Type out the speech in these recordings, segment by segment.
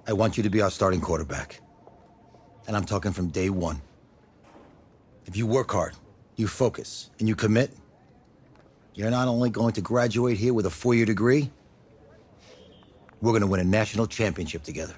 I want you to be our starting quarterback. And I'm talking from day one. If you work hard, you focus, and you commit, you're not only going to graduate here with a 4-year degree, we're going to win a national championship together.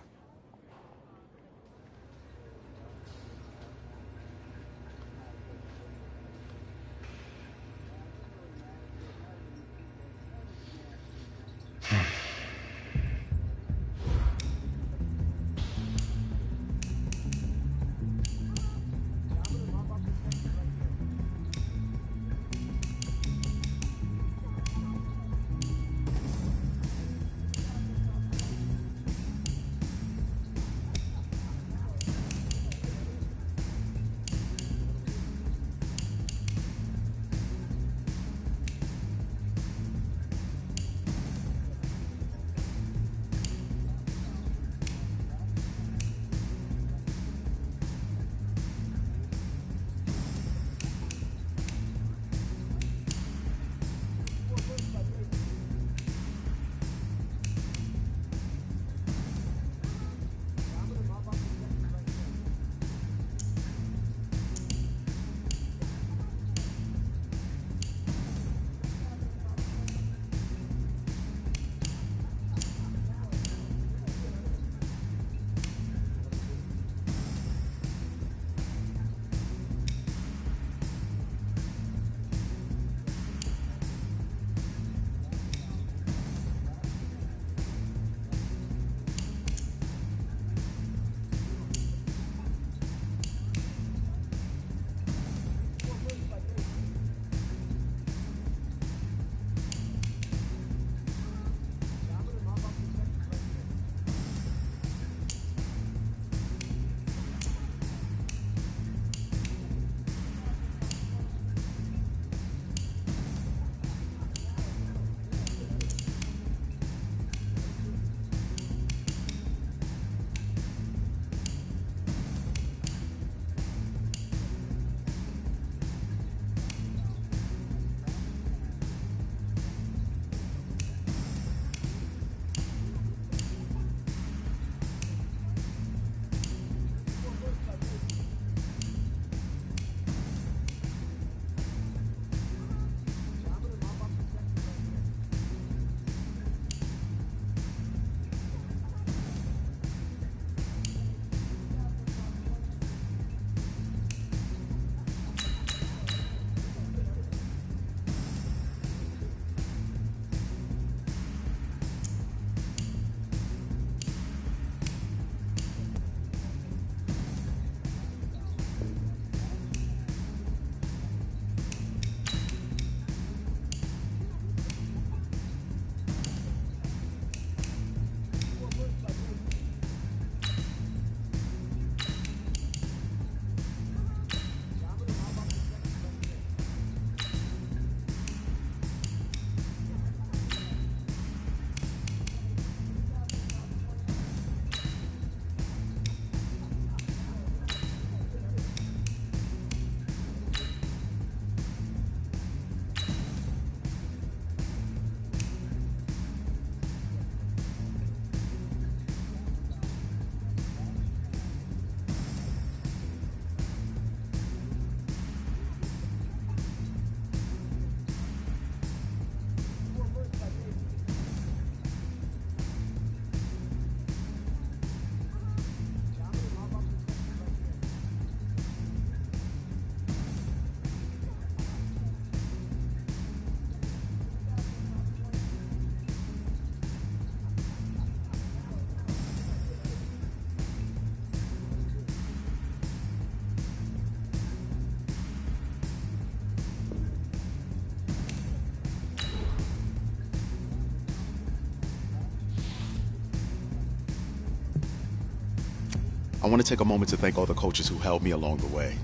I want to take a moment to thank all the coaches who held me along the way.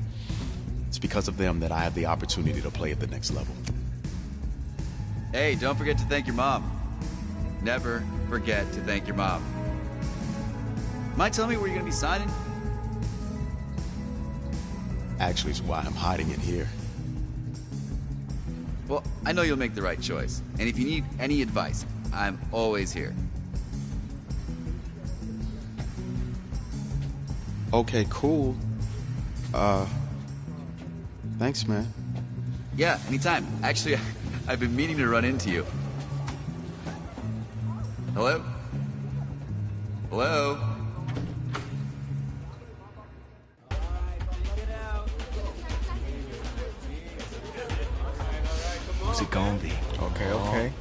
It's because of them that I have the opportunity to play at the next level. Hey, don't forget to thank your mom. Never forget to thank your mom. Mind telling me where you're going to be signing? Actually, it's why I'm hiding it here. Well, I know you'll make the right choice. And if you need any advice, I'm always here. Okay, cool. Thanks, man. Yeah, anytime. Actually, I've been meaning to run into you. Hello? Hello? Who's it gonna be? Okay, okay.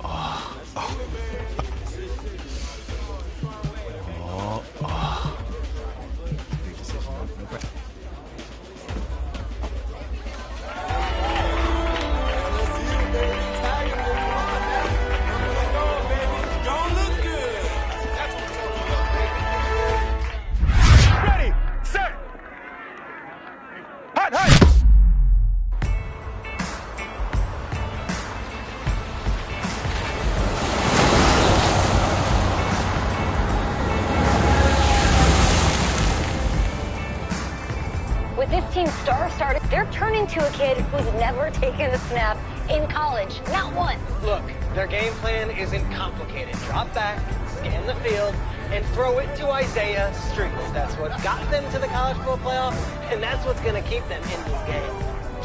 Ready, set, hot, hot. With this team's star started, they're turning to a kid who's never taken a snap in college. Not one. Look, their game plan isn't complicated. Drop back, scan the field, and throw it to Isaiah Streets. That's what got them to the college football playoff, and that's what's going to keep them in this game.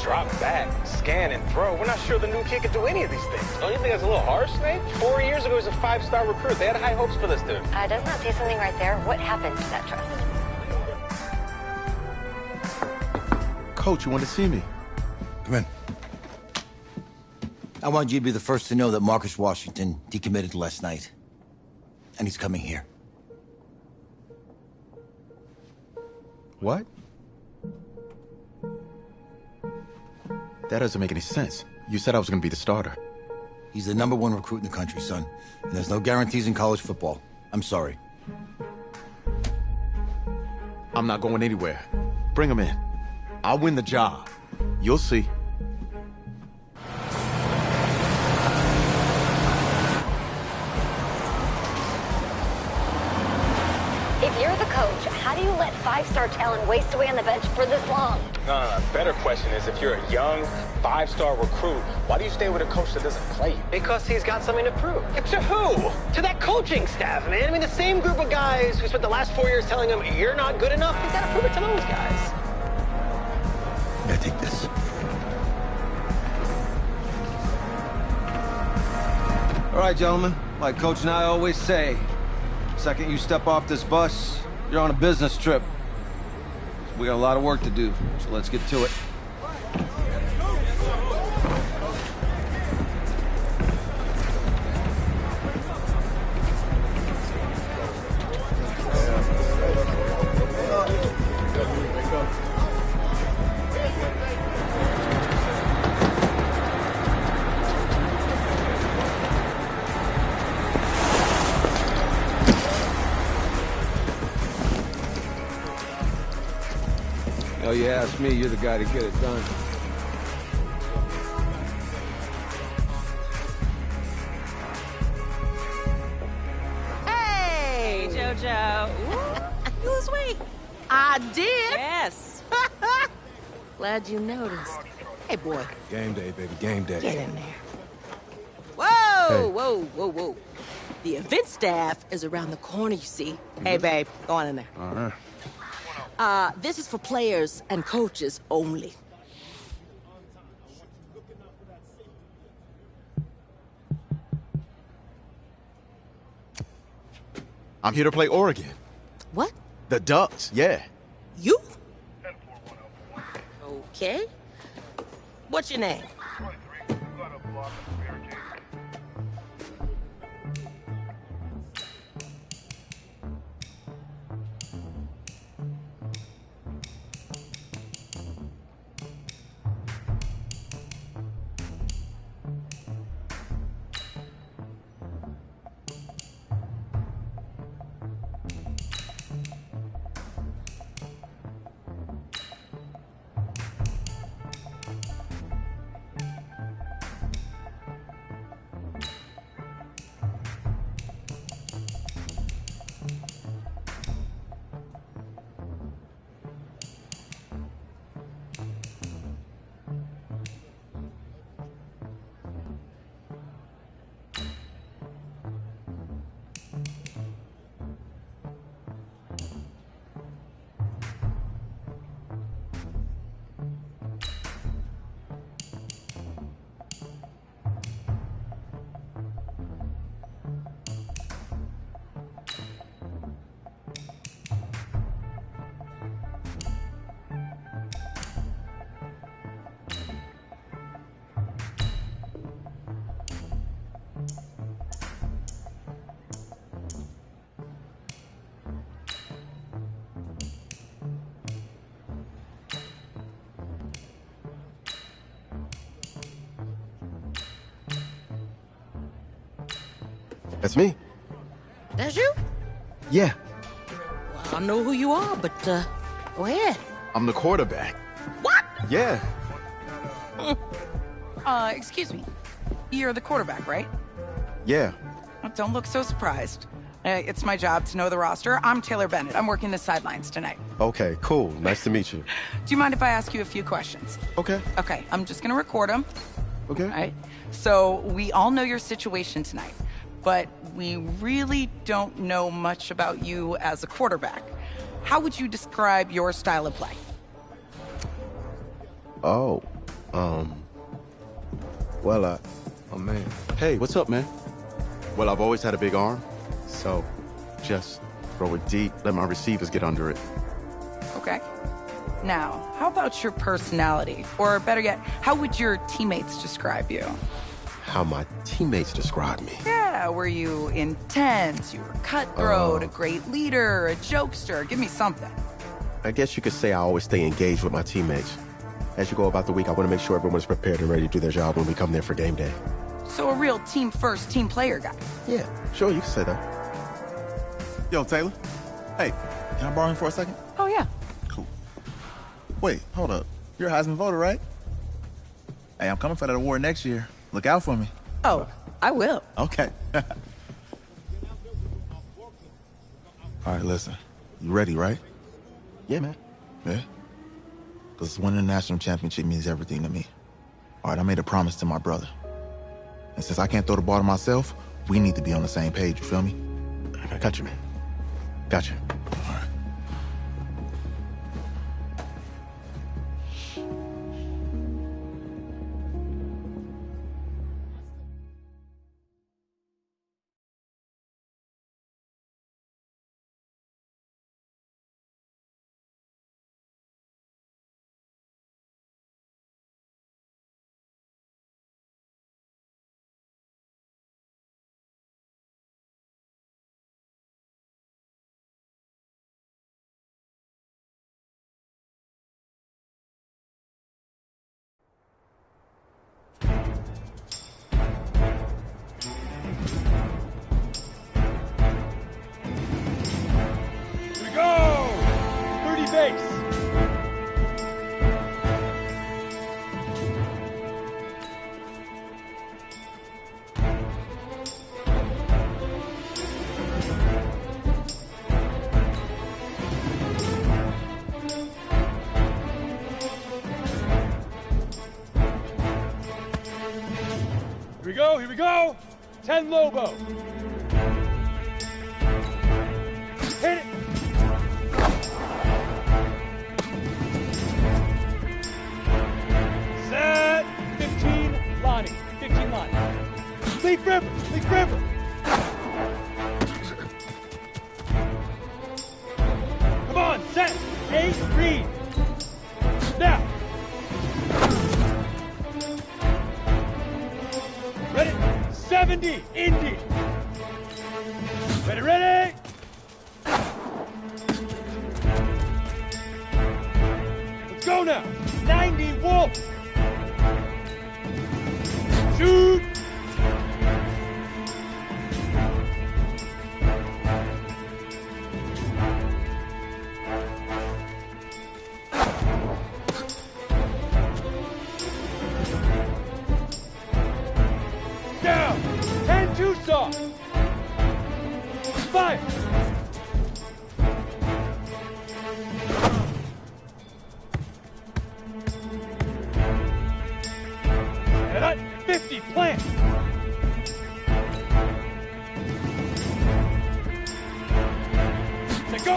Drop back, scan, and throw. We're not sure the new kid can do any of these things. Don't you think that's a little harsh, Nate? 4 years ago, he was a 5-star recruit. They had high hopes for this dude. Does not say something right there. What happened to that trust? Coach, you want to see me? Come in. I want you to be the first to know that Marcus Washington decommitted last night. And he's coming here. What? That doesn't make any sense. You said I was going to be the starter. He's the #1 recruit in the country, son. And there's no guarantees in college football. I'm sorry. I'm not going anywhere. Bring him in. I'll win the job. You'll see. If you're the coach, how do you let 5-star talent waste away on the bench for this long? No. Better question is, if you're a young 5-star recruit, why do you stay with a coach that doesn't play you? Because he's got something to prove. To who? To that coaching staff, man. I mean, the same group of guys who spent the last 4 years telling him, you're not good enough. He's got to prove it to those guys. Yeah, take this. All right, gentlemen. Like Coach and I always say, second you step off this bus, you're on a business trip. We got a lot of work to do, so let's get to it. Oh, you ask me, you're the guy to get it done. Hey, JoJo. Ooh, you was waiting. I did. Yes. Glad you noticed. Hey, boy. Game day, baby, game day. Get in there. Whoa, whoa, whoa, whoa. The event staff is around the corner, you see. Hey, babe, go on in there. All right. This is for players and coaches only. I'm here to play Oregon. What? The Ducks, yeah. You? Okay. What's your name? That's me. That's you? Yeah. Well, I don't know who you are, but, go ahead. I'm the quarterback. What? Yeah. Excuse me. You're the quarterback, right? Yeah. Don't look so surprised. It's my job to know the roster. I'm Taylor Bennett. I'm working the sidelines tonight. Okay, cool. Nice to meet you. Do you mind if I ask you a few questions? Okay. Okay, I'm just gonna record them. Okay. All right? So, we all know your situation tonight, but we really don't know much about you as a quarterback. How would you describe your style of play? Oh, well, oh man. Hey, what's up, man? Well, I've always had a big arm, so just throw it deep, let my receivers get under it. Okay. Now, how about your personality? Or better yet, how would your teammates describe you? How my teammates describe me. Yeah, were you intense? You were cutthroat, a great leader, a jokester? Give me something. I guess you could say I always stay engaged with my teammates. As you go about the week, I want to make sure everyone's prepared and ready to do their job when we come there for game day. So a real team-first, team-player guy. Yeah, sure, you can say that. Yo, Taylor. Hey, can I borrow him for a second? Oh, yeah. Cool. Wait, hold up. You're a Heisman voter, right? Hey, I'm coming for that award next year. Look out for me. Oh, I will. Okay. All right, listen. You ready, right? Yeah, man. Yeah? Because winning the national championship means everything to me. All right, I made a promise to my brother. And since I can't throw the ball to myself, we need to be on the same page, you feel me? I got you, man. Got you. All right. Here we go. 10 Lobo. Hit it. Set. 15 Lonnie. 15 Lonnie. Leaf River. Leaf River. Come on, set. 8 Reed. Now. Ready? 70, Indy. Ready, ready? Let's go now. 90, Wolf. Shoot. Down. 10 Tucson. Fire. And at 50 plant. Let go.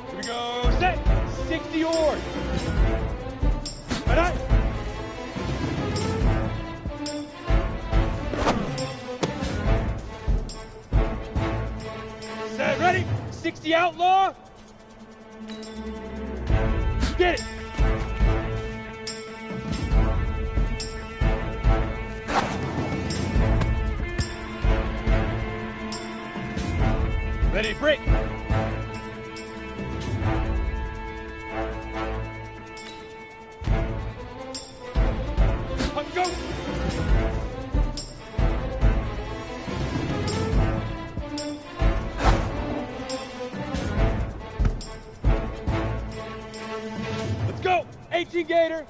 Here we go. Set. 60 oars. And I. Set. Ready? 60 outlaw. Get it. Ready, break. 15 Gator.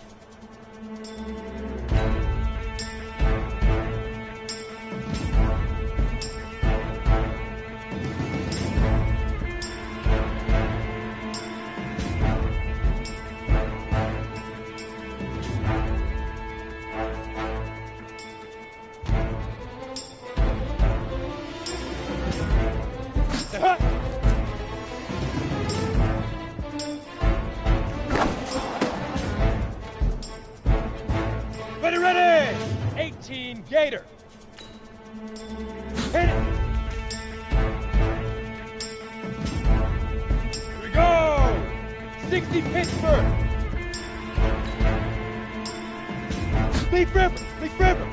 Ready! 18 Gator. Hit it. Here we go. 60 Pittsburgh. Leaf River. Leaf River.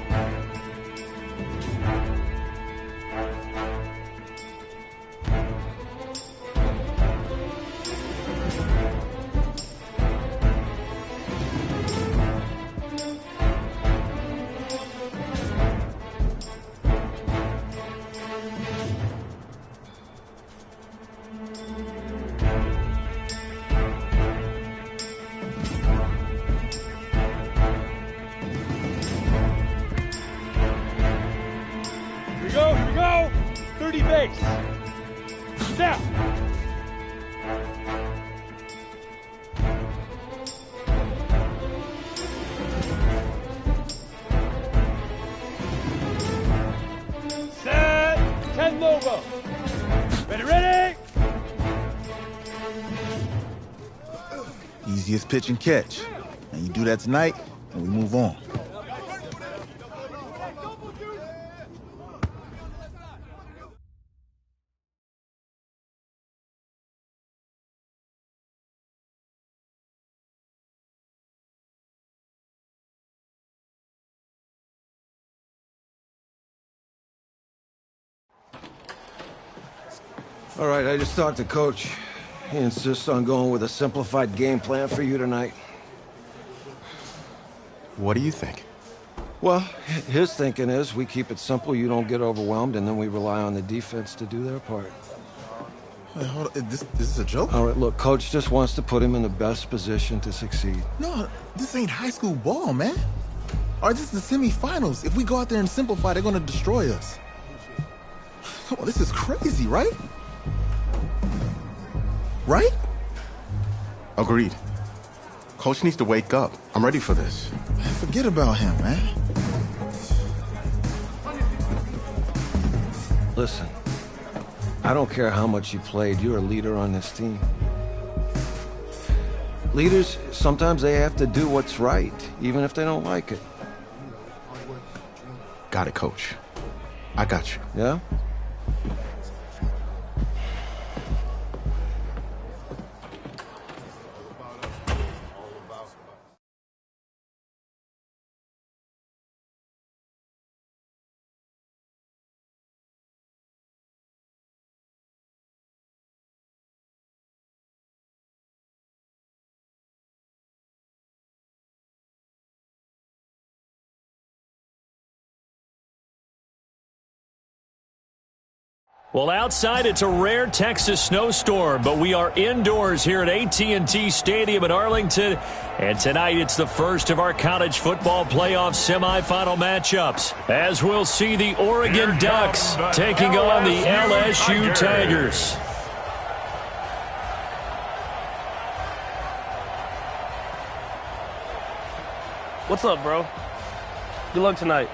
Here we go. 30 base. Now. Set. 10 Lobo. Ready? Easiest pitch and catch. And you do that tonight, and we move on. All right, I just talked to Coach. He insists on going with a simplified game plan for you tonight. What do you think? Well, his thinking is we keep it simple, you don't get overwhelmed, and then we rely on the defense to do their part. Wait, hold on. This is a joke? All right, look, Coach just wants to put him in the best position to succeed. No, this ain't high school ball, man. All right, this is the semifinals. If we go out there and simplify, they're gonna destroy us. Come on, this is crazy, right? Right? Agreed. Coach needs to wake up. I'm ready for this. Man, forget about him, man. Listen, I don't care how much you played, you're a leader on this team. Leaders, sometimes they have to do what's right, even if they don't like it. Got it, Coach. I got you. Yeah? Well, outside it's a rare Texas snowstorm, but we are indoors here at AT&T Stadium in Arlington, and tonight it's the first of our college football playoff semifinal matchups, as we'll see the Oregon Ducks taking on the LSU Tigers. What's up, bro? Good luck tonight.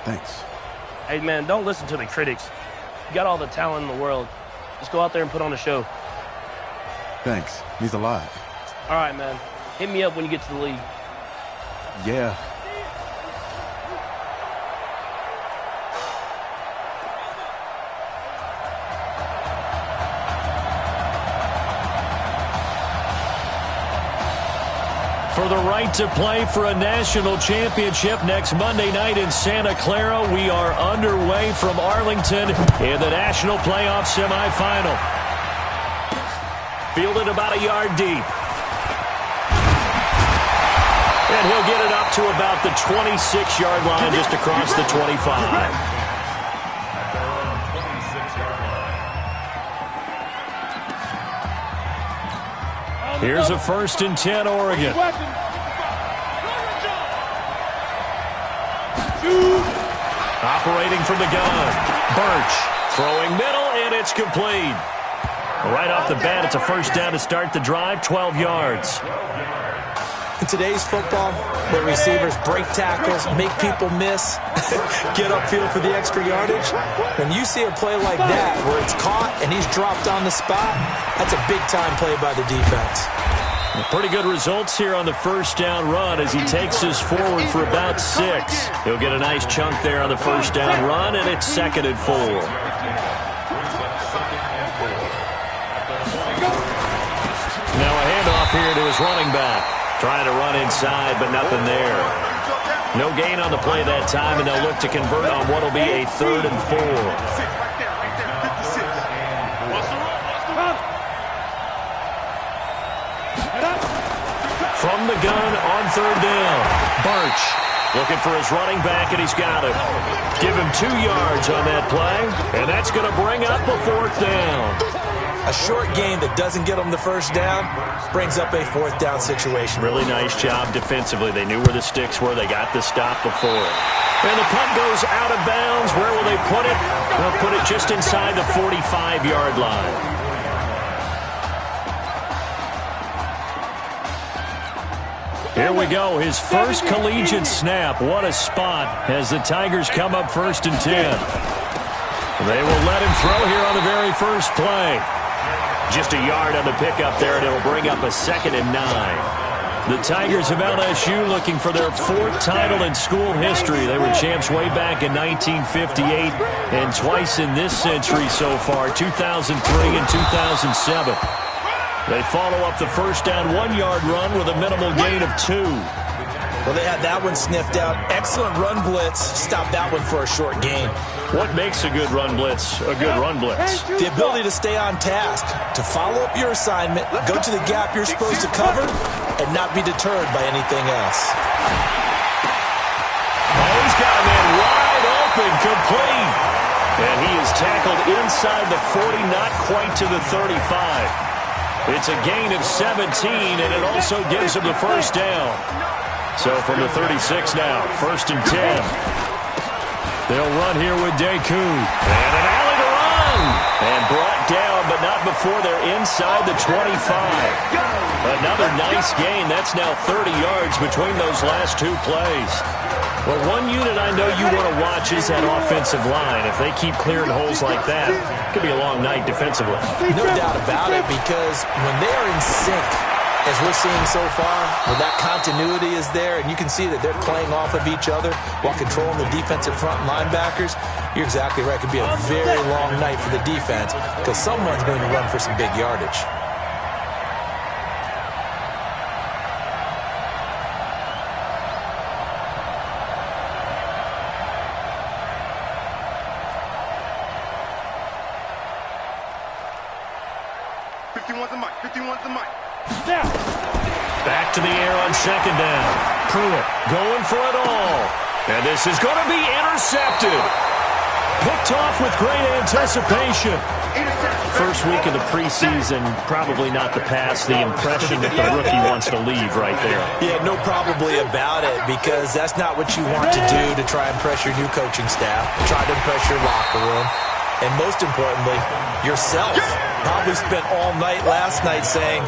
Thanks. Hey, man, don't listen to the critics. You got all the talent in the world. Just go out there and put on a show. Thanks. Means a lot. All right, man. Hit me up when you get to the league. Yeah. For the right to play for a national championship next Monday night in Santa Clara, we are underway from Arlington in the national playoff semifinal. Fielded about a yard deep. And he'll get it up to about the 26-yard line, just across the 25. Here's a 1st and 10, Oregon. Operating from the gun. Birch throwing middle, and it's complete. Right off the bat, it's a 1st down to start the drive, 12 yards. In today's football, where receivers break tackles, make people miss, get upfield for the extra yardage, when you see a play like that where it's caught and he's dropped on the spot, that's a big-time play by the defense. Pretty good results here on the 1st down run as he takes us forward for about 6. He'll get a nice chunk there on the 1st down run, and it's 2nd and 4. Now a handoff here to his running back. Trying to run inside, but nothing there. No gain on the play that time, and they'll look to convert on what will be a 3rd and 4. From the gun on 3rd down. Birch looking for his running back, and he's got it. Give him 2 yards on that play, and that's going to bring up a 4th down. A short gain that doesn't get them the 1st down brings up a 4th down situation. Really nice job defensively. They knew where the sticks were. They got the stop before it. And the punt goes out of bounds. Where will they put it? They'll put it just inside the 45-yard line. Here we go. His first collegiate snap. What a spot as the Tigers come up 1st and 10. They will let him throw here on the very first play. Just a yard on the pickup there, and it'll bring up a 2nd and 9. The Tigers of LSU looking for their 4th title in school history. They were champs way back in 1958 and twice in this century so far, 2003 and 2007. They follow up the 1st down 1-yard run with a minimal gain of 2. Well, they had that one sniffed out. Excellent run blitz. Stop that one for a short gain. What makes a good run blitz a good run blitz? The ability to stay on task, to follow up your assignment, go to the gap you're supposed to cover, and not be deterred by anything else. Oh, he's got a man wide open, complete. And he is tackled inside the 40, not quite to the 35. It's a gain of 17, and it also gives him the 1st down. So from the 36 now, 1st and 10. They'll run here with Deku. And an alley to run. And brought down, but not before they're inside the 25. Another nice gain. That's now 30 yards between those last 2 plays. Well, one unit I know you want to watch is that offensive line. If they keep clearing holes like that, it could be a long night defensively. No doubt about it, because when they are in sync, as we're seeing so far, when that continuity is there, and you can see that they're playing off of each other while controlling the defensive front linebackers, you're exactly right. It could be a very long night for the defense because someone's going to run for some big yardage. Back to the air on 2nd down. Pruitt going for it all. And this is going to be intercepted. Picked off with great anticipation. First week of the preseason, probably not the pass, the impression that the rookie wants to leave right there. Yeah, no probably about it, because that's not what you want to do to try and impress your new coaching staff, try to impress your locker room, and most importantly, yourself. Probably spent all night last night saying,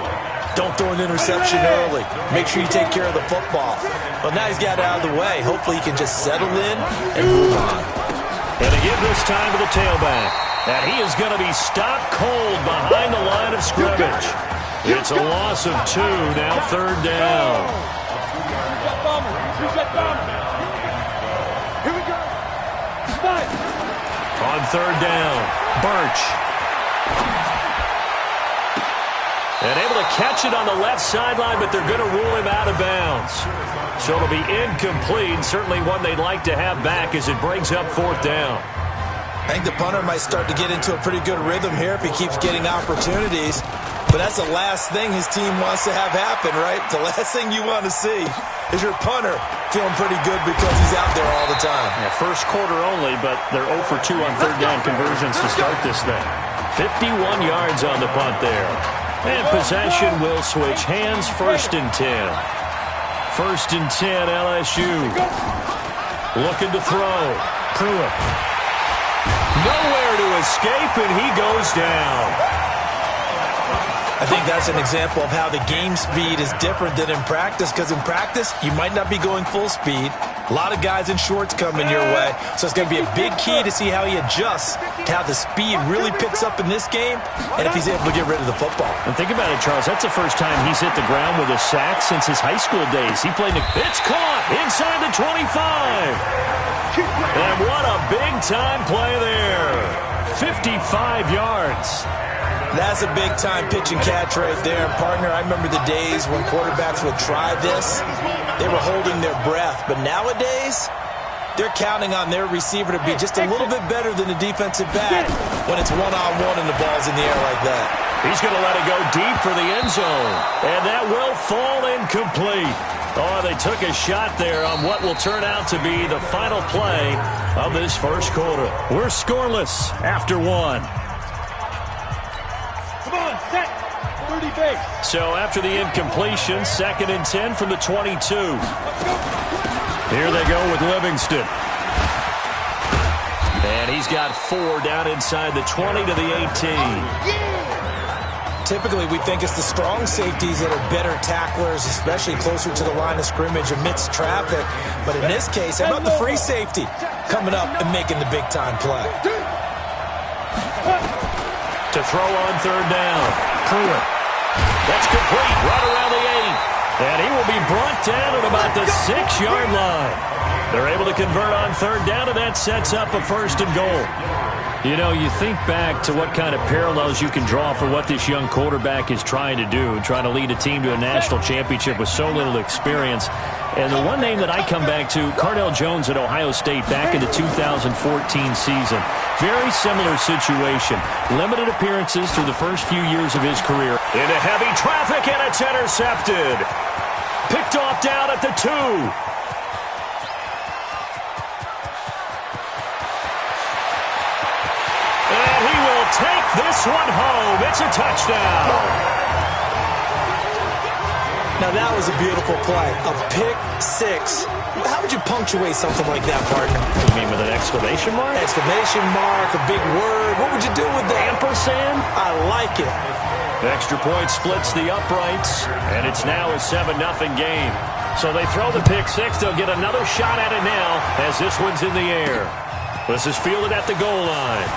don't throw an interception early. Make sure you take care of the football. Well, now he's got it out of the way. Hopefully he can just settle in and move on. And they give this time to the tailback. And he is going to be stopped cold behind the line of scrimmage. It's a loss of 2, now 3rd down. Here we go. On 3rd down, Birch. And able to catch it on the left sideline, but they're going to rule him out of bounds. So it'll be incomplete, certainly one they'd like to have back as it brings up 4th down. I think the punter might start to get into a pretty good rhythm here if he keeps getting opportunities. But that's the last thing his team wants to have happen, right? The last thing you want to see is your punter feeling pretty good because he's out there all the time. Yeah, first quarter only, but they're 0 for 2 on 3rd down conversions to start this thing. 51 yards on the punt there. And possession will switch hands, 1st and 10. 1st and 10, LSU. Looking to throw. Pruitt. Nowhere to escape, and he goes down. I think that's an example of how the game speed is different than in practice, because in practice, you might not be going full speed. A lot of guys in shorts coming your way, so it's going to be a big key to see how he adjusts to how the speed really picks up in this game and if he's able to get rid of the football. And think about it, Charles. That's the first time he's hit the ground with a sack since his high school days. He played it's caught inside the 25. And what a big-time play there. 55 yards. That's a big-time pitch and catch right there. Partner, I remember the days when quarterbacks would try this. They were holding their breath. But nowadays, they're counting on their receiver to be just a little bit better than the defensive back when it's one-on-one and the ball's in the air like that. He's going to let it go deep for the end zone. And that will fall incomplete. Oh, they took a shot there on what will turn out to be the final play of this first quarter. We're scoreless after 1. Set. 30 base. So after the incompletion, 2nd and 10 from the 22. Here they go with Livingston. And he's got 4 down inside the 20 to the 18. Typically, we think it's the strong safeties that are better tacklers, especially closer to the line of scrimmage amidst traffic. But in this case, how about the free safety coming up and making the big-time play? To throw on 3rd down. Pruitt. That's complete. Right around the 8. And he will be brought down at about the 6-yard line. They're able to convert on 3rd down, and that sets up a 1st and goal. You know, you think back to what kind of parallels you can draw for what this young quarterback is trying to do, trying to lead a team to a national championship with so little experience. And the one name that I come back to, Cardell Jones at Ohio State back in the 2014 season. Very similar situation. Limited appearances through the first few years of his career. Into heavy traffic, and it's intercepted. Picked off down at the 2. And he will take this one home. It's a touchdown. Now, that was a beautiful play. A pick 6. How would you punctuate something like that, partner? You mean with an exclamation mark? Exclamation mark, a big word. What would you do with that? Ampersand? I like it. Extra point splits the uprights, and it's now a 7-0 game. So they throw the pick 6. They'll get another shot at it now as this one's in the air. This is fielded at the goal line.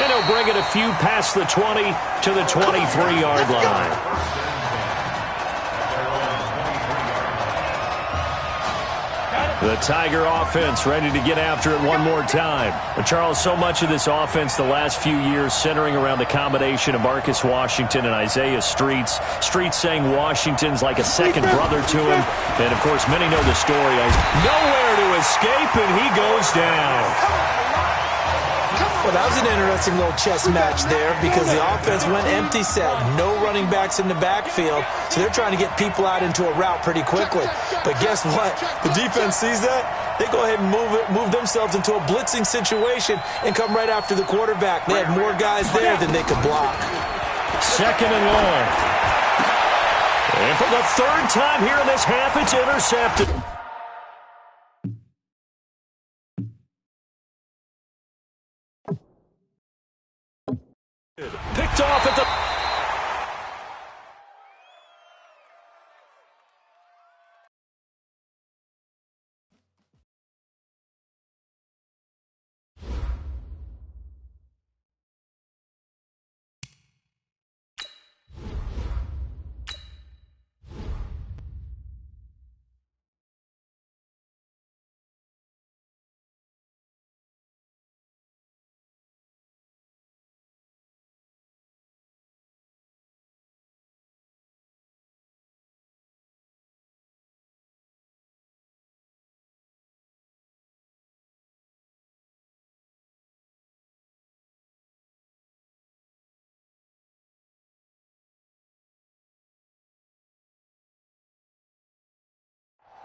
And he'll bring it a few past the 20 to the 23-yard line. The Tiger offense ready to get after it one more time. But Charles, so much of this offense the last few years centering around the combination of Marcus Washington and Isaiah Streets. Streets saying Washington's like a second brother to him. And, of course, many know the story. Nowhere to escape, and he goes down. Well, that was an interesting little chess match there because the offense went empty set. No running backs in the backfield, so they're trying to get people out into a route pretty quickly. But guess what? The defense sees that. They go ahead and move themselves into a blitzing situation and come right after the quarterback. They had more guys there than they could block. 2nd and long. And for the 3rd time here in this half, it's intercepted. Picked off at the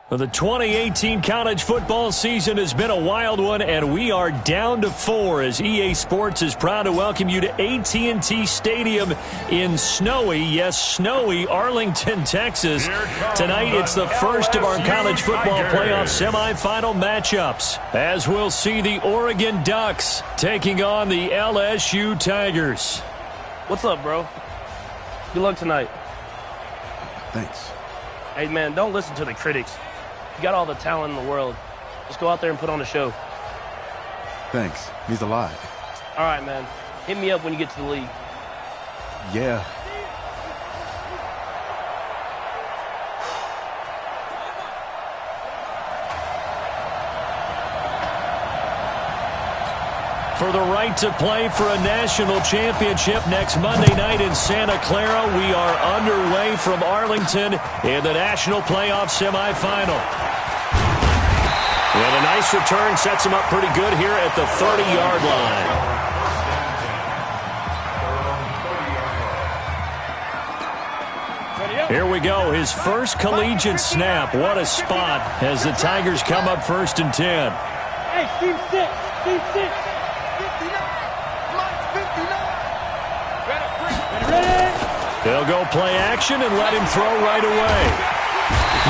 Well, the 2018 college football season has been a wild one, and we are down to 4 as EA Sports is proud to welcome you to AT&T Stadium in snowy, yes, snowy Arlington, Texas. Tonight, it's the first of our college football playoff semifinal matchups, as we'll see the Oregon Ducks taking on the LSU Tigers. What's up, bro? Good luck tonight. Thanks. Hey, man, don't listen to the critics. You got all the talent in the world. Just go out there and put on a show. Thanks. Means a lot. All right, man. Hit me up when you get to the league. Yeah. For the right to play for a national championship next Monday night in Santa Clara, we are underway from Arlington in the national playoff semifinal. And a nice return sets him up pretty good here at the 30-yard line. Here we go, his first collegiate snap. What a spot as the Tigers come up 1st and 10. Hey, team 6, team 6. They'll go play action and let him throw right away.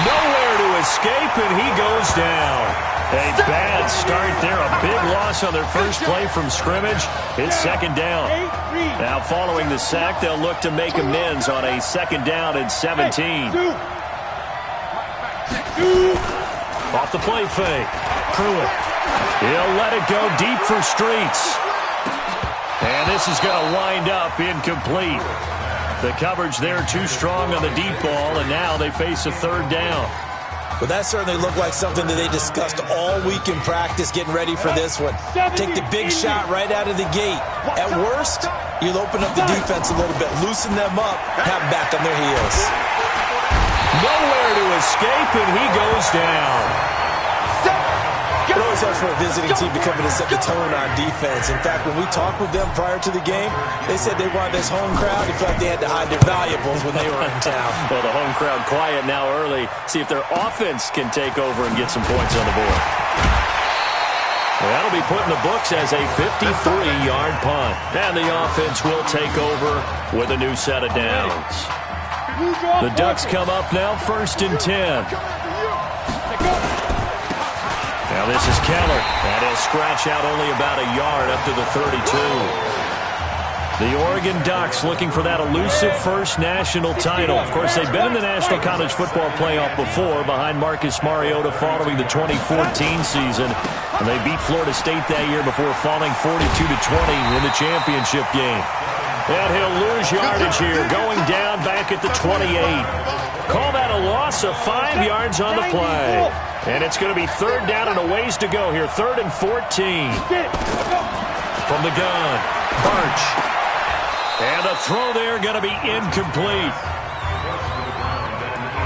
Nowhere to escape, and he goes down. A bad start there. A big loss on their first play from scrimmage. It's 2nd down. Now, following the sack, they'll look to make amends on a 2nd down and 17. Off the play fake. Pruitt. He'll let it go deep for Streets. And this is going to wind up incomplete. The coverage there too strong on the deep ball, and now they face a 3rd down. Well, that certainly looked like something that they discussed all week in practice, getting ready for this one. Take the big shot right out of the gate. At worst, you'll open up the defense a little bit, loosen them up, have them back on their heels. Nowhere to escape, and he goes down. It always helps for a visiting team to come in and set the tone on defense. In fact, when we talked with them prior to the game, they said they wanted this home crowd. They felt they had to hide their valuables when they were in town. Well, the home crowd quiet now early. See if their offense can take over and get some points on the board. Well, that'll be put in the books as a 53-yard punt. And the offense will take over with a new set of downs. The Ducks come up now 1st and 10. Now this is Keller, and he'll scratch out only about a yard up to the 32. The Oregon Ducks looking for that elusive first national title. Of course, they've been in the National College Football Playoff before behind Marcus Mariota following the 2014 season. And they beat Florida State that year before falling 42-20 in the championship game. And he'll lose yardage here, going down back at the 28. Call that a loss of 5 yards on the play. And it's going to be 3rd down and a ways to go here. 3rd and 14. From the gun, Birch. And the throw there going to be incomplete.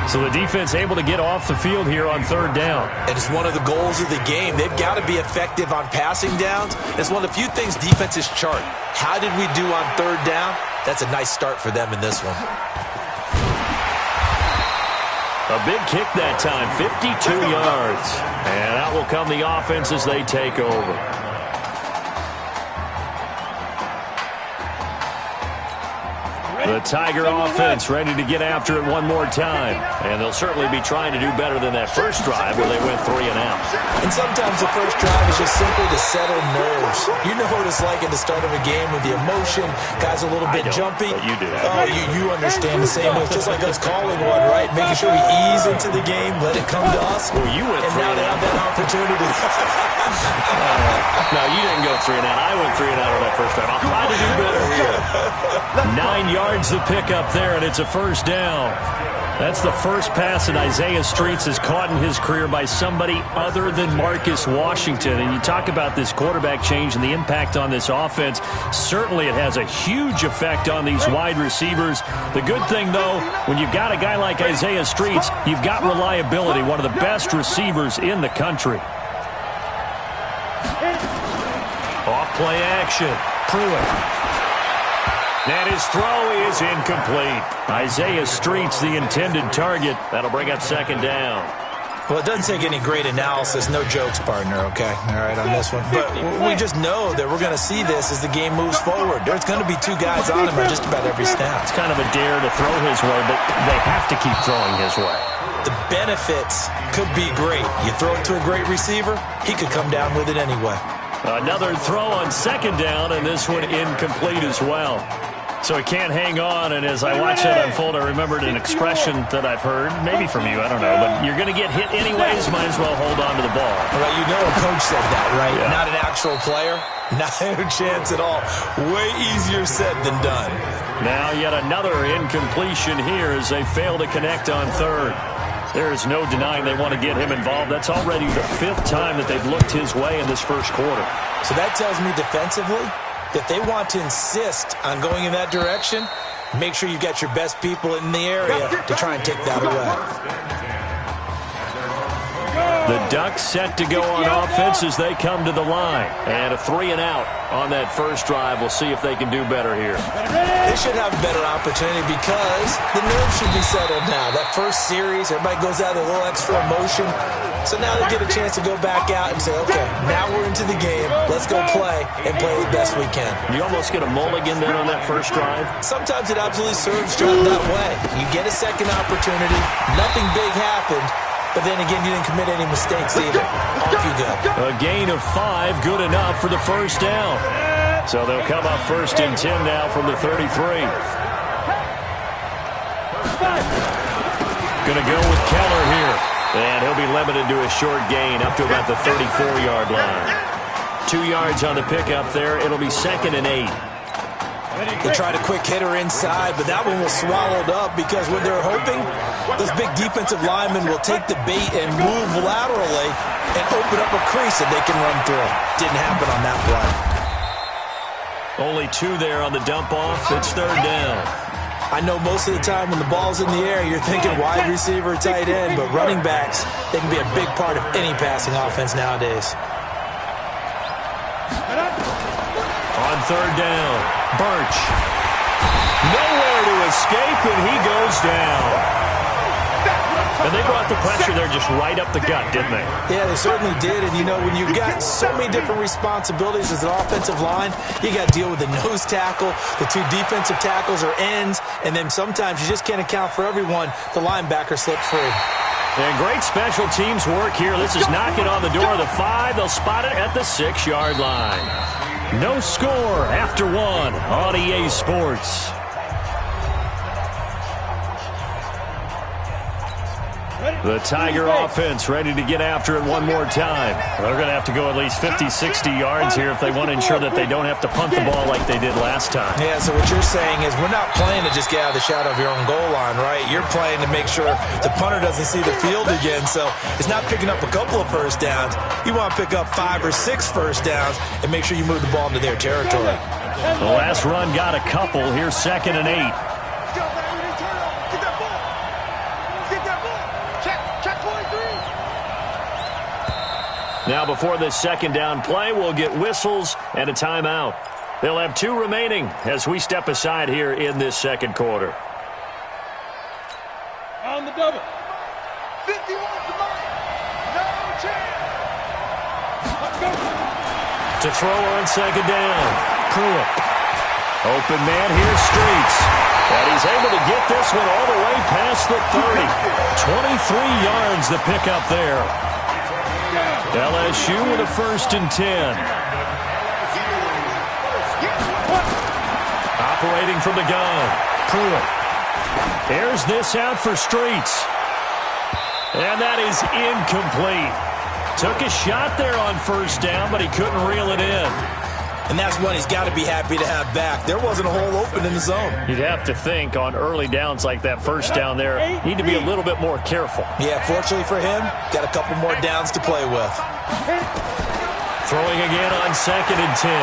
So the defense able to get off the field here on 3rd down. And it's one of the goals of the game. They've got to be effective on passing downs. It's one of the few things defenses chart. How did we do on 3rd down? That's a nice start for them in this one. A big kick that time, 52 yards. And out will come the offense as they take over. The Tiger offense ready to get after it one more time. And they'll certainly be trying to do better than that first drive where they went 3 and out. And sometimes the first drive is just simply to settle nerves. You know what it's like at the start of a game with the emotion. Guys a little bit jumpy. You do. Oh, you understand the same way. It's just like us calling one, right? Making sure we ease into the game, let it come to us. Well, you went 3 and now they have that opportunity. No, you didn't go 3 and out. I went 3 and out on that first drive. I'll try to do better here. 9 yards to pick up there, and it's a 1st down. That's the first pass that Isaiah Streets has caught in his career by somebody other than Marcus Washington. And you talk about this quarterback change and the impact on this offense. Certainly it has a huge effect on these wide receivers. The good thing, though, when you've got a guy like Isaiah Streets, you've got reliability, one of the best receivers in the country. Off play action. Pruitt. And his throw is incomplete. Isaiah Streets, the intended target. That'll bring up 2nd down. Well, it doesn't take any great analysis. No jokes, partner, okay? All right, on this one. But we just know that we're going to see this as the game moves forward. There's going to be two guys on him at just about every snap. It's kind of a dare to throw his way, but they have to keep throwing his way. The benefits could be great. You throw it to a great receiver, he could come down with it anyway. Another throw on second down, and this one incomplete as well. So he can't hang on, and as I watch that unfold, I remembered an expression that I've heard, maybe from you, I don't know, but you're going to get hit anyways, might as well hold on to the ball. Well, you know a coach said that, right? Yeah. Not an actual player. Not a chance at all. Way easier said than done. Now yet another incompletion here as they fail to connect on third. There is no denying they want to get him involved. That's already the 5th time that they've looked his way in this first quarter. So that tells me defensively that they want to insist on going in that direction. Make sure you got your best people in the area to try and take that away. The Ducks set to go on offense as they come to the line. And a 3-and-out on that first drive. We'll see if they can do better here. They should have a better opportunity because the nerves should be settled now. That first series, everybody goes out with a little extra emotion. So now they get a chance to go back out and say, okay, now we're into the game. Let's go play and play the best we can. You almost get a mulligan then on that first drive? Sometimes it absolutely serves job that way. You get a second opportunity. Nothing big happened. But then again, you didn't commit any mistakes either. Off you go. A gain of 5, good enough for the first down. So they'll come up 1st and 10 now from the 33. Going to go with Keller here. And he'll be limited to a short gain up to about the 34-yard line. 2 yards on the pickup there. It'll be 2nd and 8. They tried a quick hitter inside, but that one was swallowed up because what they're hoping, those big defensive linemen will take the bait and move laterally and open up a crease that they can run through. Didn't happen on that play. Only 2 there on the dump off. It's 3rd down. I know most of the time when the ball's in the air, you're thinking wide receiver, tight end, but running backs, they can be a big part of any passing offense nowadays. On 3rd down, Birch. Nowhere to escape, and he goes down. And they brought the pressure there just right up the gut, didn't they? Yeah, they certainly did. And, you know, when you've got so many different responsibilities as an offensive line, you got to deal with the nose tackle, the 2 defensive tackles or ends, and then sometimes you just can't account for everyone. The linebacker slips free. And great special teams work here. This is knocking on the door of the 5. They'll spot it at the 6-yard line. No score after 1 on EA Sports. The Tiger offense ready to get after it one more time. They're going to have to go at least 50, 60 yards here if they want to ensure that they don't have to punt the ball like they did last time. Yeah, so what you're saying is we're not playing to just get out of the shadow of your own goal line, right? You're playing to make sure the punter doesn't see the field again. So it's not picking up a couple of first downs. You want to pick up 5 or 6 first downs and make sure you move the ball into their territory. The last run got a couple. Here's 2nd and 8. Now before this 2nd down play, we'll get whistles and a timeout. They'll have 2 remaining as we step aside here in this 2nd quarter. On the double. 51 to Mike. No chance. To throw on 2nd down. Pruitt. Open man here, Streets. And he's able to get this one all the way past the 30. 23 yards the pickup there. LSU with a 1st and 10. Operating from the gun. Pruitt. Here's this out for Streets. And that is incomplete. Took a shot there on 1st down, but he couldn't reel it in. And that's one he's got to be happy to have back. There wasn't a hole open in the zone. You'd have to think on early downs like that 1st down there, need to be a little bit more careful. Yeah, fortunately for him, got a couple more downs to play with. Throwing again on 2nd and 10.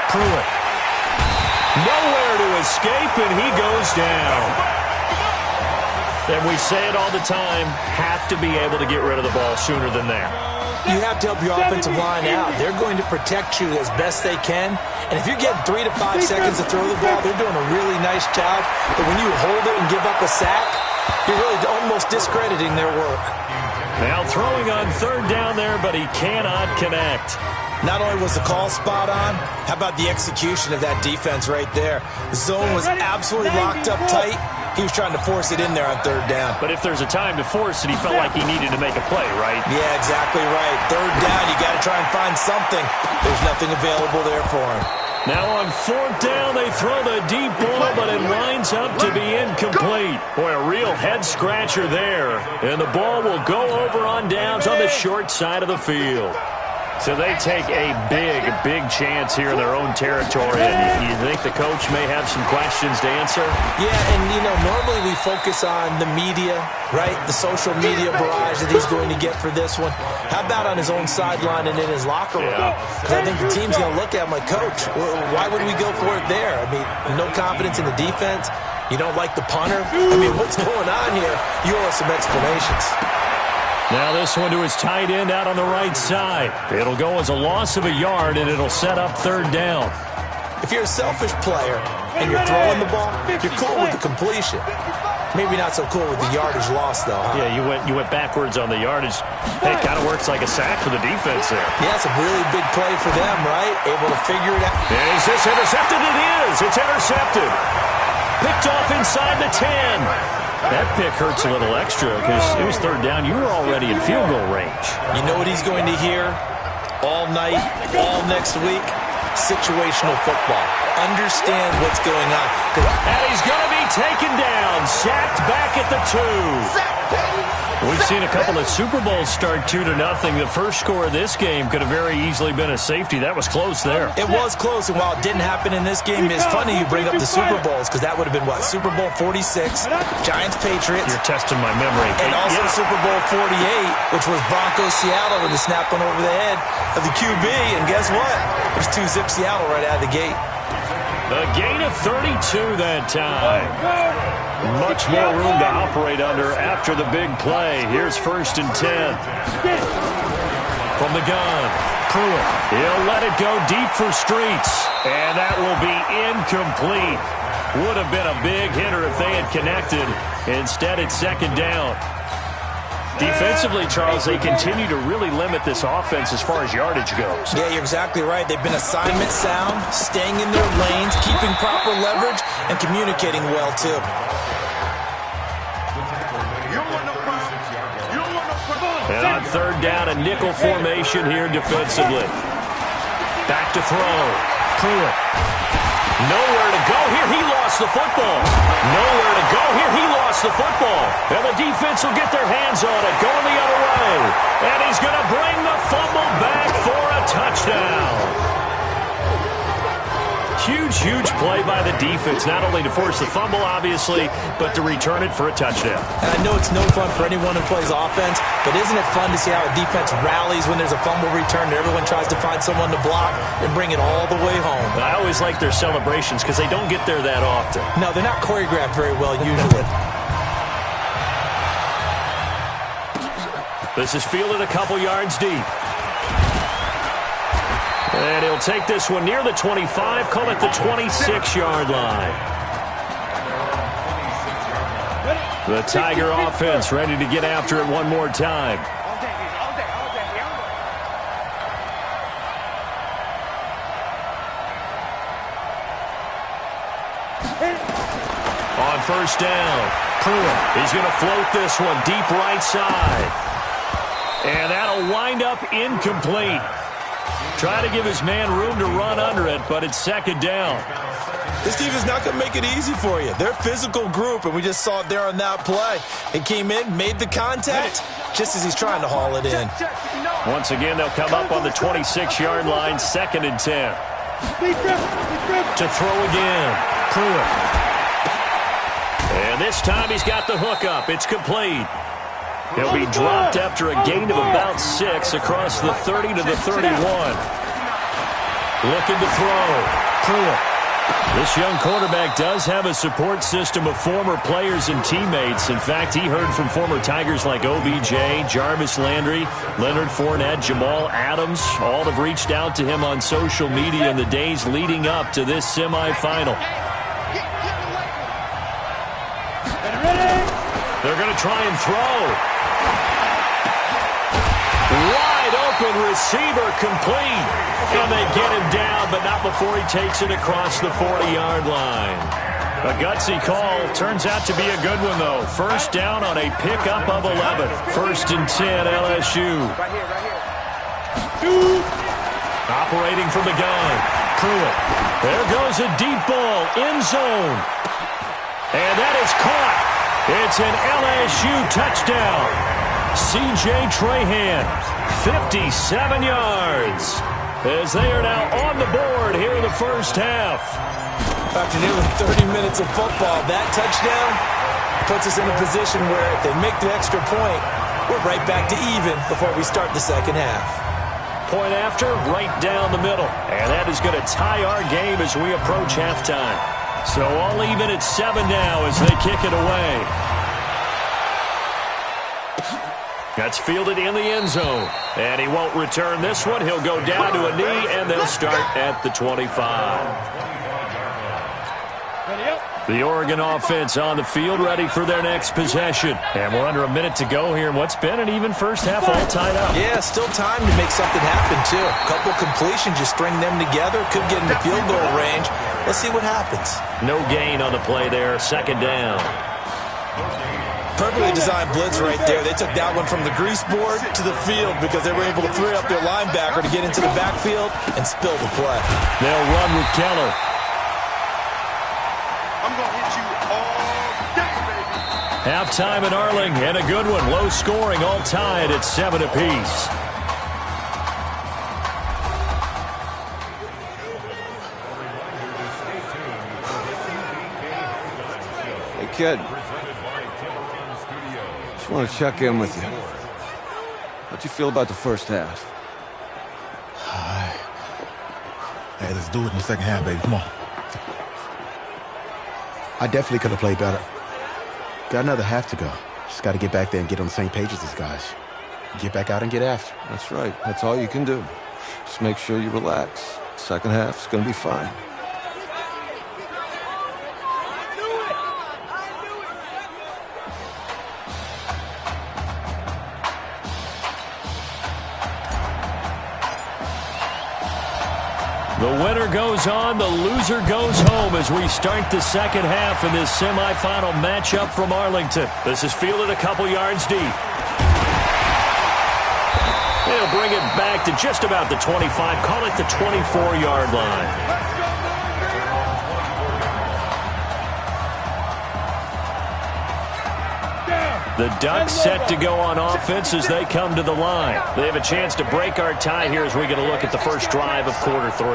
Pruitt. Nowhere to escape, and he goes down. And we say it all the time, have to be able to get rid of the ball sooner than that. You have to help your offensive line out. They're going to protect you as best they can. And if you're getting 3 to 5 seconds to throw the ball, they're doing a really nice job. But when you hold it and give up a sack, you're really almost discrediting their work. Now throwing on third down there, but he cannot connect. Not only was the call spot on, how about the execution of that defense right there? The zone was absolutely locked up tight. He was trying to force it in there on third down. But if there's a time to force it, he felt like he needed to make a play, right? Yeah, exactly right. Third down, you got to try and find something. There's nothing available there for him. Now on fourth down, they throw the deep ball, but it winds up to be incomplete. Boy, a real head-scratcher there. And the ball will go over on downs on the short side of the field. So they take a big chance here in their own territory. And you think the coach may have some questions to answer? Yeah, and, normally we focus on the media, right? The social media barrage that he's going to get for this one. How about on his own sideline and in his locker room? Because I think the team's going to look at him like, Coach, why would we go for it there? I mean, no confidence in the defense. You don't like the punter? I mean, what's going on here? You owe us some explanations. Now this one to his tight end out on the right side. It'll go as a loss of a yard, and it'll set up third down. If you're a selfish player and you're throwing the ball, you're cool with the completion. Maybe not so cool with the yardage loss, though, huh? Yeah, you went backwards on the yardage. Hey, it kind of works like a sack for the defense there. Yeah, it's a really big play for them, right? Able to figure it out. Is this intercepted? It is. It's intercepted. Picked off inside the 10. That pick hurts a little extra because it was third down. You were already in field goal range. You know what he's going to hear all night, all next week? Situational football. Understand what's going on. And he's going to be taken down. Sacked back at the 2. We've seen a couple of Super Bowls start 2-0. The first score of this game could have very easily been a safety. That was close there. It was close, and while it didn't happen in this game, it's funny you bring up the Super Bowls because that would have been, what, Super Bowl 46, Giants-Patriots. You're testing my memory. And also Super Bowl 48, which was Broncos-Seattle when they snapped one over the head of the QB, and guess what? There's 2-zip Seattle right out of the gate. A gain of 32 that time. Much more room to operate under after the big play. Here's 1st and 10. From the gun, Pruitt. He'll let it go deep for Streets. And that will be incomplete. Would have been a big hitter if they had connected. Instead, it's 2nd down. Defensively, Charles, they continue to really limit this offense as far as yardage goes. Yeah, you're exactly right. They've been assignment sound, staying in their lanes, keeping proper leverage, and communicating well, too. And on third down, a nickel formation here defensively. Back to throw. Pruitt. Nowhere to go here. He lost the football. Nowhere to go here. He lost the football. And the defense will get their hands on it. Going the other way. And he's going to bring the fumble back for a touchdown. Huge play by the defense, not only to force the fumble, obviously, but to return it for a touchdown. And I know it's no fun for anyone who plays offense, but isn't it fun to see how a defense rallies when there's a fumble return and everyone tries to find someone to block and bring it all the way home? I always like their celebrations because they don't get there that often. No, they're not choreographed very well usually. This is fielded a couple yards deep. And he'll take this one near the 25, call it the 26-yard line. The Tiger offense ready to get after it one more time. On 1st down, Pruitt. He's going to float this one deep right side. And that'll wind up incomplete. Try to give his man room to run under it, but it's 2nd down. This team is not going to make it easy for you. They're a physical group, and we just saw it there on that play. It came in, made the contact, just as he's trying to haul it in. Once again, they'll come up on the 26-yard line, 2nd and 10. To throw again, Pruitt. And this time he's got the hook up. It's complete. He'll be dropped after a gain of about 6 across the 30 to the 31. Looking to throw. Pruitt. This young quarterback does have a support system of former players and teammates. In fact, he heard from former Tigers like OBJ, Jarvis Landry, Leonard Fournette, Jamal Adams. All have reached out to him on social media in the days leading up to this semifinal. They're going to try and throw. Wide open receiver complete. And they get him down, but not before he takes it across the 40-yard line. A gutsy call. Turns out to be a good one, though. First down on a pickup of 11. First and 10, LSU. Operating from the gun. Pruitt. There goes a deep ball. End zone. And that is caught. It's an LSU touchdown. C.J. Trahan, 57 yards. As they are now on the board here in the first half. After nearly 30 minutes of football, that touchdown puts us in a position where if they make the extra point, we're right back to even before we start the second half. Point after, right down the middle. And that is going to tie our game as we approach halftime. So all even at 7 now as they kick it away. That's fielded in the end zone. And he won't return this one. He'll go down to a knee, and they'll start at the 25. The Oregon offense on the field, ready for their next possession. And we're under a minute to go here in what's been an even first half, all tied up. Yeah, still time to make something happen, too. A couple completions, just string them together. Could get into field goal range. Let's see what happens. No gain on the play there. Second down. Perfectly designed blitz right there. They took that one from the grease board to the field because they were able to free up their linebacker to get into the backfield and spill the play. They'll run with Keller. I'm going to hit you all day, baby. Halftime in Arling, and a good one. Low scoring, all tied at 7 apiece. Hey, kid. Just want to check in with you. How'd you feel about the first half? Hey, let's do it in the second half, baby. Come on. I definitely could have played better. Got another half to go. Just got to get back there and get on the same page as these guys. Get back out and get after. That's right. That's all you can do. Just make sure you relax. Second half's going to be fine. The winner goes on, the loser goes home as we start the second half in this semifinal matchup from Arlington. This is fielded a couple yards deep. They'll bring it back to just about the 25, call it the 24-yard line. The Ducks set to go on offense as they come to the line. They have a chance to break our tie here as we get a look at the first drive of quarter 3.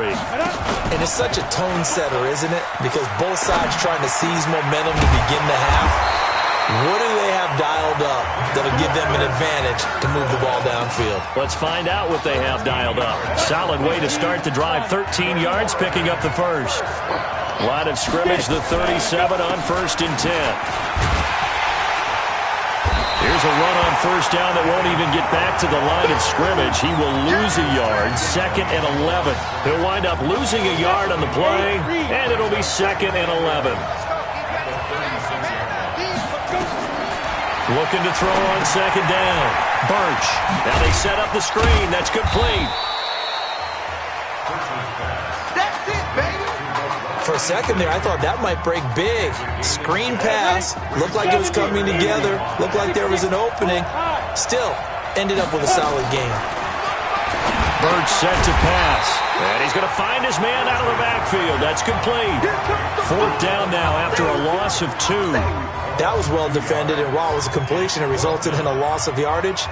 And it's such a tone setter, isn't it? Because both sides trying to seize momentum to begin the half. What do they have dialed up that'll give them an advantage to move the ball downfield? Let's find out what they have dialed up. Solid way to start the drive. 13 yards, picking up the first. Line of scrimmage, the 37 on 1st and 10. Here's a run on first down that won't even get back to the line of scrimmage. He will lose a yard, 2nd and 11. He'll wind up losing a yard on the play, and it'll be 2nd and 11. Looking to throw on 2nd down. Birch. Now they set up the screen. That's complete. For a second there, I thought that might break big. Screen pass. Looked like it was coming together. Looked like there was an opening. Still, ended up with a solid game. Birch set to pass. And he's going to find his man out of the backfield. That's complete. 4th down now after a loss of 2. That was well defended, and while it was a completion, it resulted in a loss of yardage.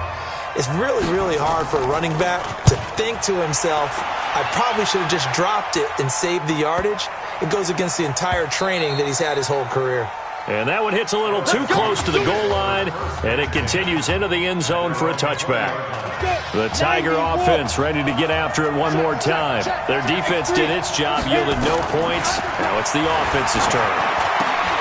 It's really, really hard for a running back to think to himself, I probably should have just dropped it and saved the yardage. It goes against the entire training that he's had his whole career. And that one hits a little too close to the goal line, and it continues into the end zone for a touchback. The Tiger offense ready to get after it one more time. Their defense did its job, yielded no points. Now it's the offense's turn.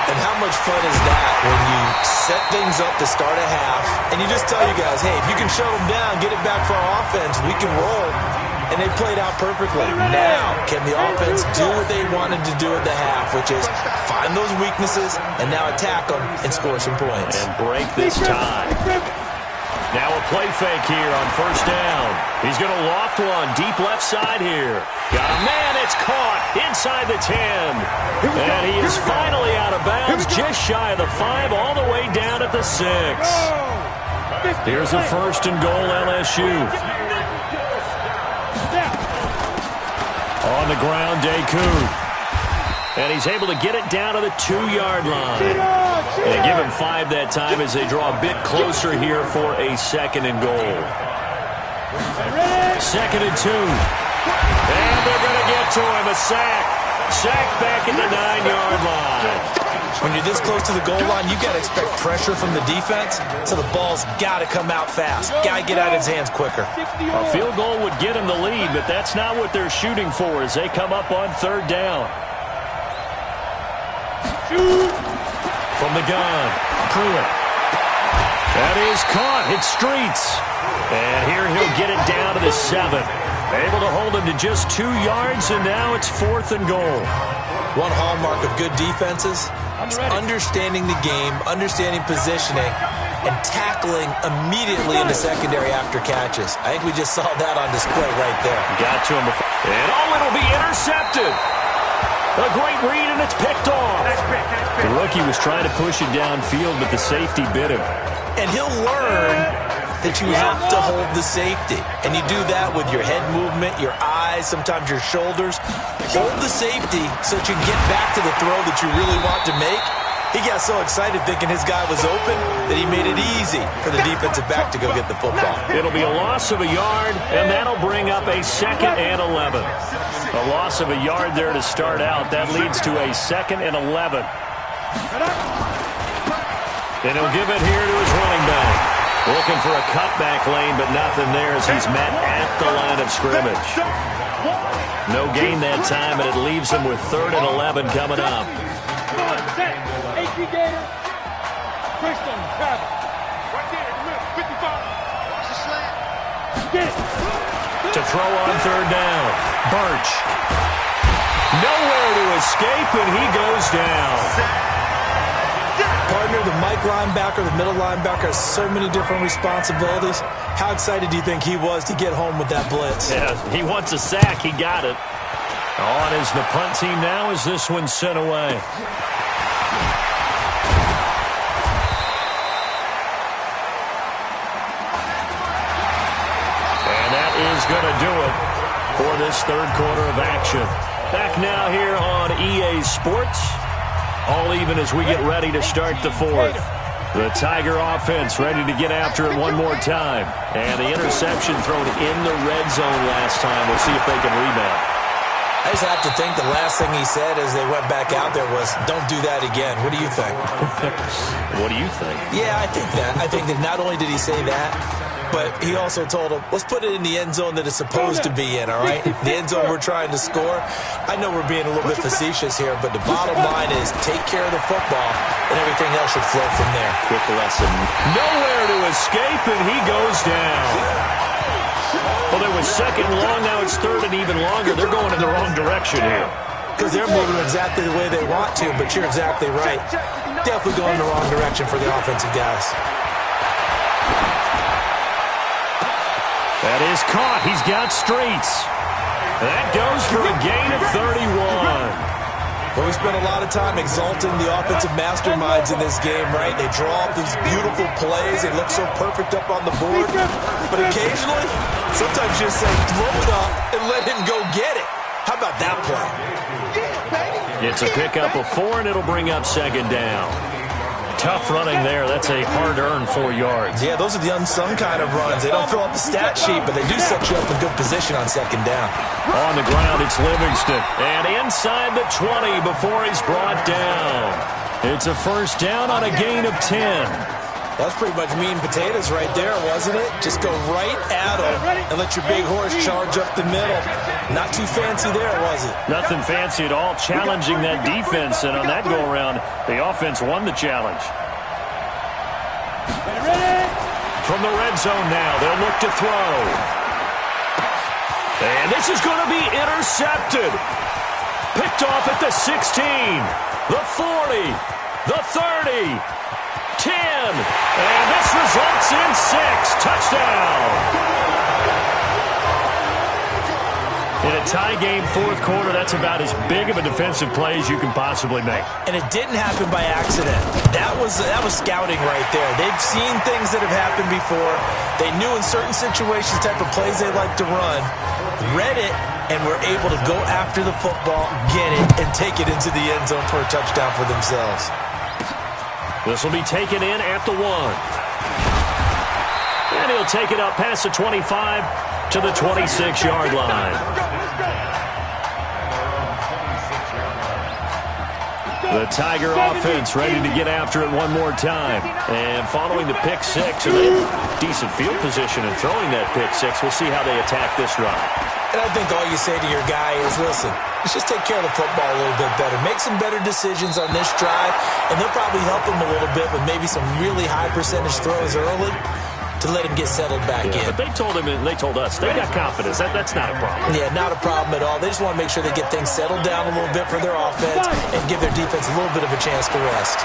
And how much fun is that when you set things up to start a half, and you just tell you guys, hey, if you can shut them down, get it back for our offense, we can roll. And they played out perfectly. Now, can the offense do what they wanted to do at the half, which is find those weaknesses and now attack them and score some points. And break this tie. Now a play fake here on first down. He's going to loft one deep left side here. Got a man. It's caught inside the 10. And he is finally out of bounds, just shy of the 5, all the way down at the 6. Here's a first and goal, LSU. On the ground, Deku. And he's able to get it down to the 2-yard line. And they give him 5 that time as they draw a bit closer here for a second and goal. Second and 2. And they're going to get to him. A sack. Sack back at the 9-yard line. When you're this close to the goal line, you've got to expect pressure from the defense, so the ball's got to come out fast. Got to get out of his hands quicker. A field goal would get him the lead, but that's not what they're shooting for as they come up on third down. From the gun, Pruitt. That is caught. Hits Streets. And here he'll get it down to the 7. Able to hold him to just 2 yards, and now it's 4th and goal. One hallmark of good defenses is understanding the game, understanding positioning, and tackling immediately into secondary after catches. I think we just saw that on display right there. Got to him before. And it'll be intercepted. A great read, and it's picked off. The rookie was trying to push it downfield, but the safety bit him. And he'll learn that you have to hold the safety. And you do that with your head movement, your eyes, sometimes your shoulders. Hold the safety so that you can get back to the throw that you really want to make. He got so excited thinking his guy was open that he made it easy for the defensive back to go get the football. It'll be a loss of a yard, and that'll bring up a 2nd and 11. A loss of a yard there to start out. That leads to a 2nd and 11. And he'll give it here to his running back. Looking for a cutback lane, but nothing there as he's met at the line of scrimmage. No gain that time, and it leaves him with 3rd and 11 coming up. To throw on third down. Birch. Nowhere to escape, and he goes down. Partner, the Mike linebacker, the middle linebacker has so many different responsibilities. How excited do you think he was to get home with that blitz? Yeah, he wants a sack. He got it. On is the punt team now as this one's sent away. And that is going to do it for this third quarter of action. Back now here on EA Sports. All even as we get ready to start the fourth. The Tiger offense ready to get after it one more time. And the interception thrown in the red zone last time. We'll see if they can rebound. I just have to think the last thing he said as they went back out there was, don't do that again. What do you think? What do you think? Yeah, I think that. I think that not only did he say that, but he also told him, let's put it in the end zone that it's supposed to be in, all right? The end zone we're trying to score. I know we're being a little bit facetious here, but the bottom line is take care of the football, and everything else should flow from there. Quick lesson. Nowhere to escape, and he goes down. Well, there was 2nd and long. Now it's 3rd and even longer. They're going in the wrong direction here. Because they're moving exactly the way they want to, but you're exactly right. Definitely going in the wrong direction for the offensive guys. That is caught. He's got Streets. That goes for a gain of 31. Well, we spent a lot of time exalting the offensive masterminds in this game, right? They draw up these beautiful plays. They look so perfect up on the board. But occasionally, sometimes you just say, throw it up and let him go get it. How about that play? It's a pickup of 4, and it'll bring up 2nd down. Tough running there. That's a hard-earned 4 yards. Yeah, those are the unsung kind of runs. They don't fill up the stat sheet, but they do set you up in good position on 2nd down. On the ground, it's Livingston. And inside the 20 before he's brought down. It's a first down on a gain of 10. That's pretty much meat and potatoes right there, wasn't it? Just go right at him and let your big horse charge up the middle. Not too fancy there, was it? Nothing fancy at all. Challenging that defense, and on that go-around, the offense won the challenge. From the red zone now, they'll look to throw. And this is going to be intercepted. Picked off at the 16, the 40. the 30, 10, and this results in 6. Touchdown. In a tie game fourth quarter, that's about as big of a defensive play as you can possibly make. And it didn't happen by accident. That was scouting right there. They've seen things that have happened before. They knew in certain situations type of plays they like to run, read it, and were able to go after the football, get it, and take it into the end zone for a touchdown for themselves. This will be taken in at the 1. And he'll take it up past the 25 to the 26-yard line. The Tiger offense ready to get after it one more time. And following the pick 6, and they have decent field position in throwing that pick 6. We'll see how they attack this drive. And I think all you say to your guy is, listen, let's just take care of the football a little bit better. Make some better decisions on this drive, and they'll probably help him a little bit with maybe some really high percentage throws early to let him get settled back in. But they told him, and they told us, they got confidence. That's not a problem. Yeah, not a problem at all. They just want to make sure they get things settled down a little bit for their offense and give their defense a little bit of a chance to rest.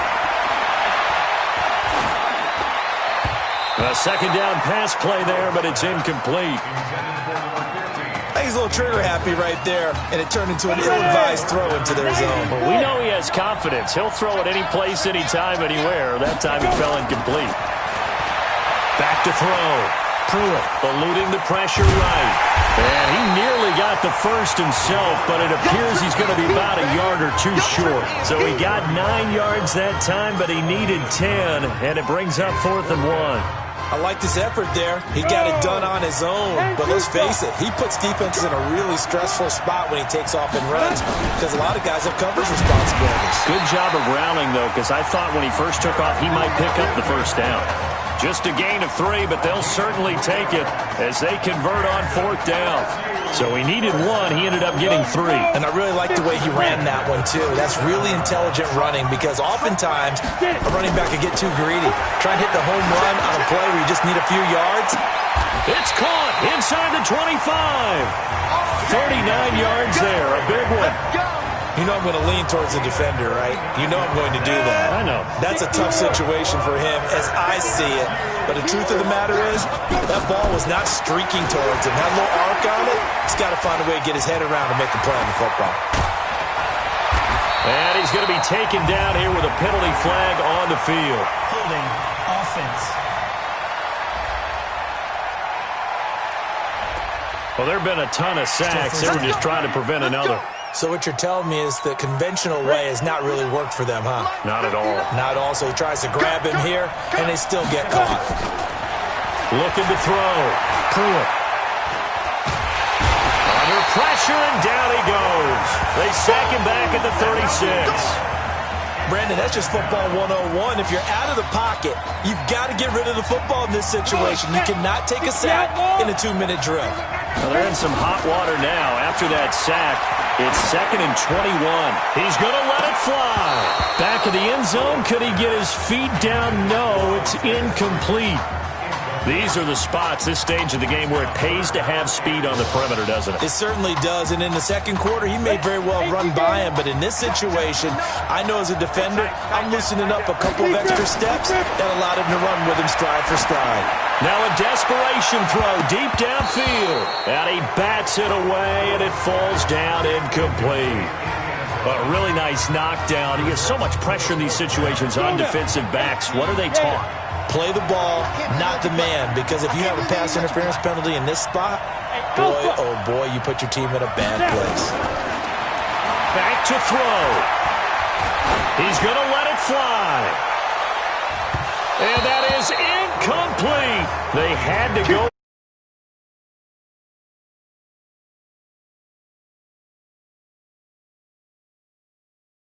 A second down pass play there, but it's incomplete. I think he's a little trigger happy right there, and it turned into an ill-advised throw into their zone. Well, we know he has confidence. He'll throw it any place, anytime, anywhere. That time he fell incomplete. Back to throw. Pruitt eluding the pressure right. And he nearly got the first himself, but it appears he's going to be about a yard or two short. So he got 9 yards that time, but he needed 10, and it brings up 4th and 1. I liked his effort there. He got it done on his own. But let's face it, he puts defenses in a really stressful spot when he takes off and runs because a lot of guys have coverage responsibilities. Good job of rallying, though, because I thought when he first took off, he might pick up the first down. Just a gain of 3, but they'll certainly take it as they convert on 4th down. So he needed 1. He ended up getting 3. And I really like the way he ran that one, too. That's really intelligent running because oftentimes a running back can get too greedy. Try and hit the home run on a play where you just need a few yards. It's caught inside the 25. 39 yards there, a big one. You know I'm going to lean towards the defender, right? You know I'm going to do that. I know. That's a tough situation for him as I see it. But the truth of the matter is, that ball was not streaking towards him. Had a little arc on it. He's got to find a way to get his head around and make a play on the football. And he's going to be taken down here with a penalty flag on the field. Holding offense. Well, there have been a ton of sacks. They were just trying to prevent another. So what you're telling me is the conventional way has not really worked for them, huh? Not at all. Not at all. So he tries to grab him here, and they still get caught. Looking to throw. Pruitt. Under pressure, and down he goes. They sack him back at the 36. Brandon, that's just football 101. If you're out of the pocket, you've got to get rid of the football in this situation. You cannot take a sack in a 2-minute drill. Well, they're in some hot water now. After that sack, it's 2nd and 21. He's going to let it fly. Back of the end zone. Could he get his feet down? No, it's incomplete. These are the spots, this stage of the game, where it pays to have speed on the perimeter, doesn't it? It certainly does, and in the second quarter, he may very well run by him, but in this situation, I know as a defender, I'm loosening up a couple of extra steps that allowed him to run with him stride for stride. Now a desperation throw deep downfield, and he bats it away, and it falls down incomplete. A really nice knockdown. He has so much pressure in these situations on defensive backs. What are they taught? Play the ball, not the man, because if you have a pass interference penalty in this spot, boy, oh boy, you put your team in a bad place. Back to throw. He's going to let it fly. And that is incomplete. They had to go